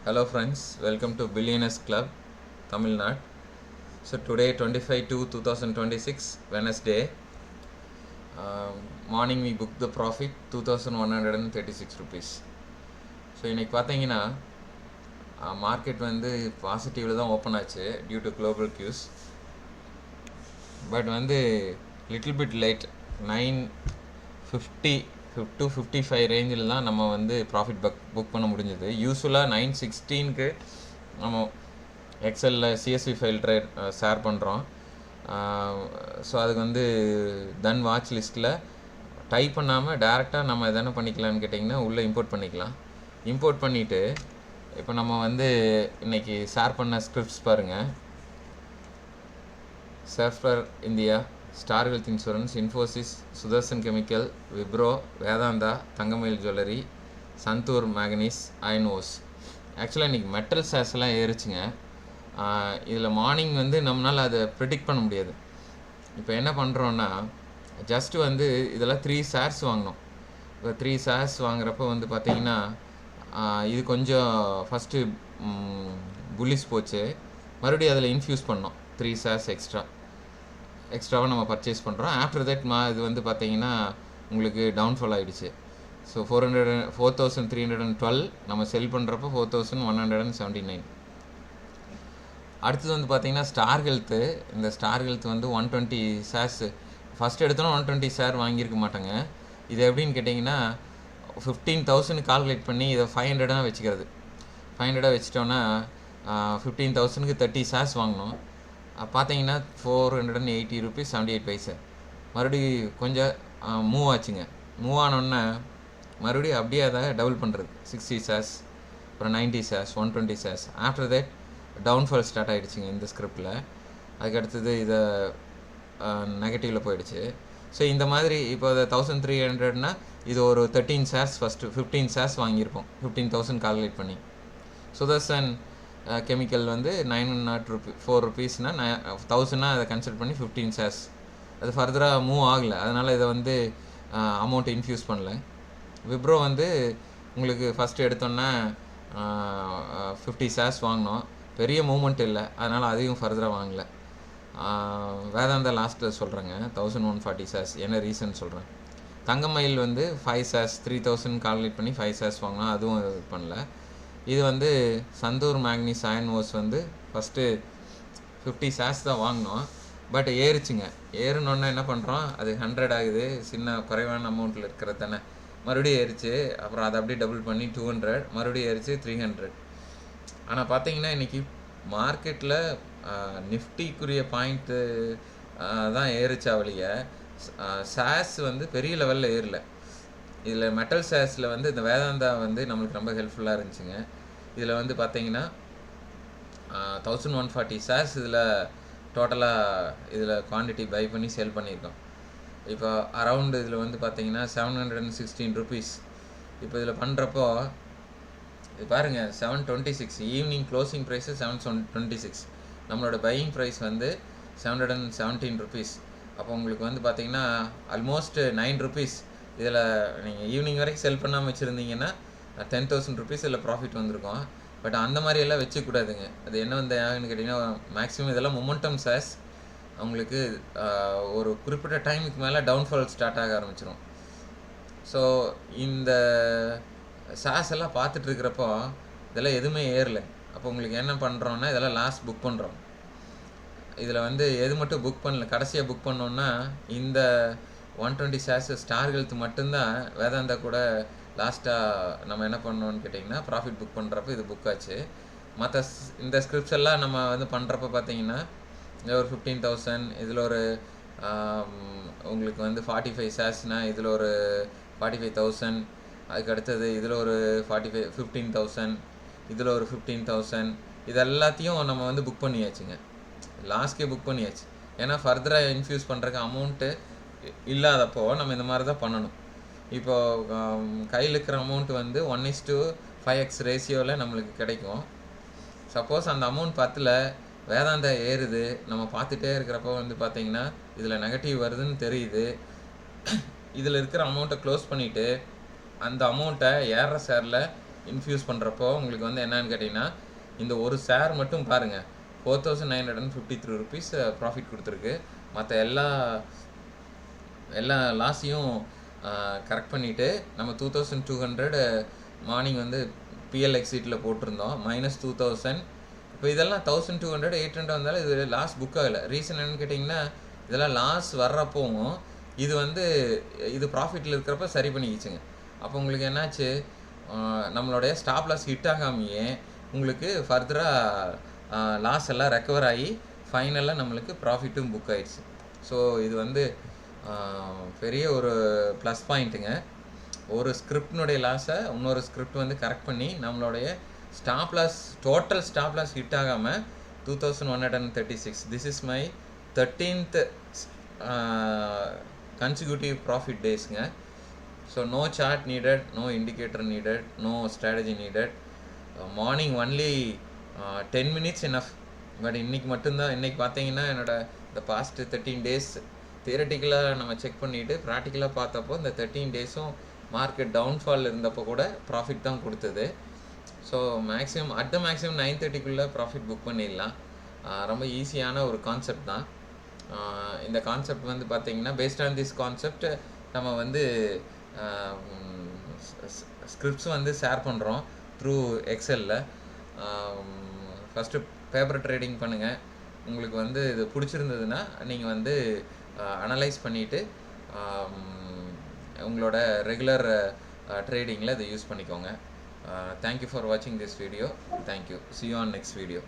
Hello friends, welcome to Billionaires Club, Tamil Nadu. So today 25/2/2026 Wednesday, morning we booked the profit 2136 rupees. So இன்றைக்கி பார்த்தீங்கன்னா market வந்து பாசிட்டிவில் தான் open ஆச்சு due to global கியூஸ். But வந்து little bit late 9:50 to 55 ரேஞ்சில் தான் நம்ம வந்து ப்ராஃபிட் புக் பண்ண முடிஞ்சது. யூஸ்வலாக 9:16க்கு நம்ம எக்ஸலில் சிஎஸ்வி ஃபைல் ட்ரேட் ஷேர் பண்ணுறோம். ஸோ அதுக்கு வந்து தன் வாட்ச் லிஸ்ட்டில் டைப் பண்ணாமல் டேரெக்டாக நம்ம எதனா பண்ணிக்கலான்னு கேட்டிங்கன்னா உள்ளே இம்போர்ட் பண்ணிக்கலாம். இம்போர்ட் பண்ணிவிட்டு இப்போ நம்ம வந்து இன்றைக்கி ஷேர் பண்ண ஸ்கிரிப்ட்ஸ் பாருங்கள். சர்ஃபர் India, Star Health Insurance, Infosys, Sudarshan Chemical, Wipro, Vedanta, Thangamayil jewellery, Sandur manganese, iron ores. ஆக்சுவலாக இன்றைக்கி மெட்டல் ஷேர்ஸ்லாம் ஏறிச்சுங்க. இதில் மார்னிங் வந்து நம்மளால் அதை ப்ரிடிக்ட் பண்ண முடியாது. இப்போ என்ன பண்ணுறோன்னா ஜஸ்ட்டு வந்து இதெல்லாம் 3 ஷேர்ஸ் வாங்கினோம். இப்போ 3 ஷேர்ஸ் வாங்குறப்போ வந்து பார்த்திங்கன்னா இது கொஞ்சம் ஃபஸ்ட்டு புல்லிஸ் போச்சு. மறுபடியும் அதில் இன்ஃப்யூஸ் பண்ணோம் 3 ஷேர்ஸ் எக்ஸ்ட்ராவாக நம்ம பர்ச்சேஸ் பண்ணுறோம். ஆஃப்டர் தட் இது வந்து பார்த்திங்கன்னா உங்களுக்கு டவுன்ஃபால் ஆகிடுச்சு. ஸோ 4,312 நம்ம செல் பண்ணுறப்போ 4,179. அடுத்தது வந்து பார்த்திங்கன்னா ஸ்டார் ஹெல்த்து. இந்த ஸ்டார் ஹெல்த் வந்து 120 ஷேர்ஸ் ஃபஸ்ட் எடுத்தோன்னா 120 ஷேர் வாங்கியிருக்க மாட்டாங்க. இது எப்படின்னு கேட்டிங்கன்னா 15,000 கால்குலேட் பண்ணி இதை 500 வச்சுக்கிறது. 500 வச்சிட்டோன்னா 15,000க்கு 30 ஷேர்ஸ் வாங்கினோம். பார்த்தீங்கன்னா 480 rupees 78 paisa. மறுபடியும் கொஞ்சம் மூவ் ஆச்சுங்க. மூவ் ஆனோடனே மறுபடியும் அப்படியே அதை டபுள் பண்ணுறது 60 ஷேர்ஸ், அப்புறம் 90 shares, 120 shares. After that downfall start ஆகிடுச்சிங்க இந்த ஸ்கிரிப்டில். அதுக்கு அடுத்தது இதை நெகட்டிவில் போயிடுச்சு. ஸோ இந்த மாதிரி இப்போ அதை 1,300னா இது ஒரு 13 ஷேர்ஸ் ஃபஸ்ட்டு 15 ஷேர்ஸ் வாங்கியிருப்போம் 15,000 கால்குலேட் பண்ணி. சுதர்சன் கெமிக்கல் வந்து 904 rupeesனா 1000னா அதை கன்சிடர் பண்ணி 15 ஷேர்ஸ். அது ஃபர்தராக மூவ் ஆகலை, அதனால் இதை வந்து அமௌண்ட் இன்ஃப்யூஸ் பண்ணல. விப்ரோ வந்து உங்களுக்கு ஃபஸ்ட்டு எடுத்தோன்னா 50 ஷேர்ஸ் வாங்கினோம். பெரிய மூவ்மெண்ட் இல்லை, அதனால் அதையும் ஃபர்தராக வாங்கலை. வேதாந்தா லாஸ்ட்டில் சொல்கிறேங்க 1,140 ஷேர்ஸ். என்ன ரீசன் சொல்கிறேன். தங்கமயில் வந்து 5 ஷேர்ஸ் 3,000 கால்குலேட் பண்ணி 5 ஷேர்ஸ் வாங்கினோம், அதுவும் இது பண்ணல. இது வந்து சந்தூர் மேக்னீஸ் அயன்ஓஸ் வந்து ஃபஸ்ட்டு 50 ஷேர்ஸ் தான் வாங்கினோம். பட் ஏறிச்சுங்க. ஏறினோன்னே என்ன பண்ணுறோம், அது 100 ஆகுது, சின்ன குறைவான அமௌண்ட்டில் இருக்கிறது தானே. மறுபடியும் ஏறிச்சு, அப்புறம் அதை அப்படியே டபுள் பண்ணி 200, மறுபடியும் ஏறிச்சு 300. ஆனால் பார்த்தீங்கன்னா இன்றைக்கி மார்க்கெட்டில் நிஃப்டிக்குரிய பாயிண்ட்டு தான் ஏறிச்சா வழிய ஷேர்ஸ் வந்து பெரிய லெவலில் ஏறல. இதில் மெட்டல் ஷேர்ஸில் வந்து இந்த வேதாந்தா வந்து நம்மளுக்கு ரொம்ப ஹெல்ப்ஃபுல்லாக இருந்துச்சுங்க. இதில் வந்து பார்த்தீங்கன்னா 1,140 ஷேர்ஸ் இதில் டோட்டலாக இதில் குவான்டிட்டி பை பண்ணி சேல் பண்ணியிருக்கோம். இப்போ அரவுண்டு இதில் வந்து பார்த்தீங்கன்னா 716 rupees. இப்போ இதில் பண்ணுறப்போ இது பாருங்கள் 726. Evening closing price 726. நம்மளோட பையிங் ப்ரைஸ் வந்து 717 rupees. அப்போ உங்களுக்கு வந்து பார்த்தீங்கன்னா ஆல்மோஸ்ட் 9 rupees. இதில் நீங்கள் ஈவினிங் வரைக்கும் செல் பண்ணாமல் வச்சுருந்தீங்கன்னா 10,000 rupees இதில் ப்ராஃபிட் வந்திருக்கும். பட் அந்த மாதிரியெல்லாம் வச்சுக்கூடாதுங்க. அது என்ன வந்து ஆகுன்னு கேட்டிங்கன்னா மேக்ஸிமம் இதெல்லாம் மொமெண்டம் ஷேர்ஸ். அவங்களுக்கு ஒரு குறிப்பிட்ட டைமுக்கு மேலே டவுன்ஃபால் ஸ்டார்ட் ஆக ஆரம்பிச்சிடும். ஸோ இந்த ஷேர்ஸ் எல்லாம் பார்த்துட்டு இருக்கிறப்போ இதெல்லாம் எதுவுமே ஏறலை. அப்போ உங்களுக்கு என்ன பண்ணுறோன்னா இதெல்லாம் லாஸ்ட் புக் பண்ணுறோம். இதில் வந்து எது மட்டும் புக் பண்ணல, கடைசியாக புக் பண்ணோன்னா இந்த 120 ஷேர்ஸ் ஸ்டார் ஹெல்த் மட்டும்தான். வேதாந்தா கூட லாஸ்ட்டாக நம்ம என்ன பண்ணோன்னு கேட்டிங்கன்னா ப்ராஃபிட் புக் பண்ணுறப்போ இது புக் ஆச்சு. மற்ற இந்த ஸ்கிரிப்ட்ஸ் எல்லாம் நம்ம வந்து பண்ணுறப்போ பார்த்தீங்கன்னா இதில் ஒரு 15,000, இதில் ஒரு உங்களுக்கு வந்து 45 ஷேர்ஸ்னால் இதில் ஒரு 45,000, அதுக்கு அடுத்தது இதில் ஒரு 15,000, இதில் ஒரு 15,000. இது எல்லாத்தையும் நம்ம வந்து புக் பண்ணியாச்சுங்க. லாஸ்ட்கே புக் பண்ணியாச்சு. ஏன்னா ஃபர்தராக இன்ஃப்யூஸ் பண்ணுறதுக்கு அமௌண்ட்டு இல்லாதப்போ நம்ம இந்த மாதிரி தான் பண்ணணும். இப்போது கையில் இருக்கிற அமௌண்ட் வந்து 1:5x ரேஷியோவில் நம்மளுக்கு கிடைக்கும். சப்போஸ் அந்த அமௌண்ட் 10ல் வேதாந்தா ஏறுது, நம்ம பார்த்துட்டே இருக்கிறப்போ வந்து பார்த்திங்கன்னா இதில் நெகட்டிவ் வருதுன்னு தெரியுது. இதில் இருக்கிற அமௌண்ட்டை க்ளோஸ் பண்ணிவிட்டு அந்த அமௌண்ட்டை ஏறுற ஷேரில் இன்ஃப்யூஸ் பண்ணுறப்போ உங்களுக்கு வந்து என்னன்னு கேட்டிங்கன்னா இந்த ஒரு ஷேர் மட்டும் பாருங்கள் 4953 rupees ப்ராஃபிட் கொடுத்துருக்கு. மற்ற எல்லா லாஸையும் கரெக்ட் பண்ணிவிட்டு நம்ம 2200 மார்னிங் வந்து பிஎல் எக்ஸிட்டில் போட்டிருந்தோம் -2000. இப்போ இதெல்லாம் 1200 800 வந்தாலும் இது லாஸ் புக் ஆகலை. ரீசன் என்னன்னு கேட்டிங்கன்னா இதெல்லாம் லாஸ் வர்றப்போவும் இது வந்து இது ப்ராஃபிட்டில் இருக்கிறப்ப சரி பண்ணிக்கிச்சுங்க. அப்போ உங்களுக்கு என்னாச்சு, நம்மளுடைய ஸ்டாப் லாஸ் ஹிட் ஆகாமையே உங்களுக்கு ஃபர்தராக லாஸ் எல்லாம் ரெக்கவர் ஆகி ஃபைனலாக நம்மளுக்கு ப்ராஃபிட்டும் புக் ஆயிடுச்சு. ஸோ இது வந்து பெரிய ஒரு ப்ளஸ் பாயிண்ட்டுங்க. ஒரு ஸ்கிரிப்டினுடைய லாஸை இன்னொரு ஸ்கிரிப்ட் வந்து கரெக்ட் பண்ணி நம்மளுடைய stop loss total stop loss hit ஆகாமல் 2136. This is my 13th consecutive profit daysங்க. So no chart needed, no indicator needed, no strategy needed. Morning only 10 minutes enough. But இன்றைக்கி மட்டும்தான், இன்றைக்கி பார்த்தீங்கன்னா என்னோடய இந்த பாஸ்ட் 13 days தியரட்டிக்கலாக நம்ம செக் பண்ணிவிட்டு ப்ராக்டிக்கலாக பார்த்தப்போ இந்த 13 days-ம் மார்க்கெட் டவுன்ஃபால் இருந்தப்போ கூட ப்ராஃபிட் தான் கொடுத்தது. So maximum at the maximum 9:30 profit book பண்ணிடலாம். ரொம்ப ஈஸியான ஒரு கான்செப்ட் தான். இந்த கான்செப்ட் வந்து பார்த்திங்கன்னா பேஸ்ட் ஆன் திஸ் கான்செப்ட் நம்ம வந்து ஸ்கிரிப்ட்ஸ் வந்து ஷேர் பண்ணுறோம் த்ரூ எக்ஸலில். ஃபஸ்ட்டு பேப்பர் ட்ரேடிங் பண்ணுங்கள். உங்களுக்கு வந்து இது பிடிச்சிருந்ததுன்னா நீங்கள் வந்து அனலைஸ் பண்ணிவிட்டு உங்களோட ரெகுலர் ட்ரேடிங்கில் இதை யூஸ் பண்ணிக்கோங்க. தேங்க்யூ ஃபார் வாட்சிங் this video. Thank you. See you on next video.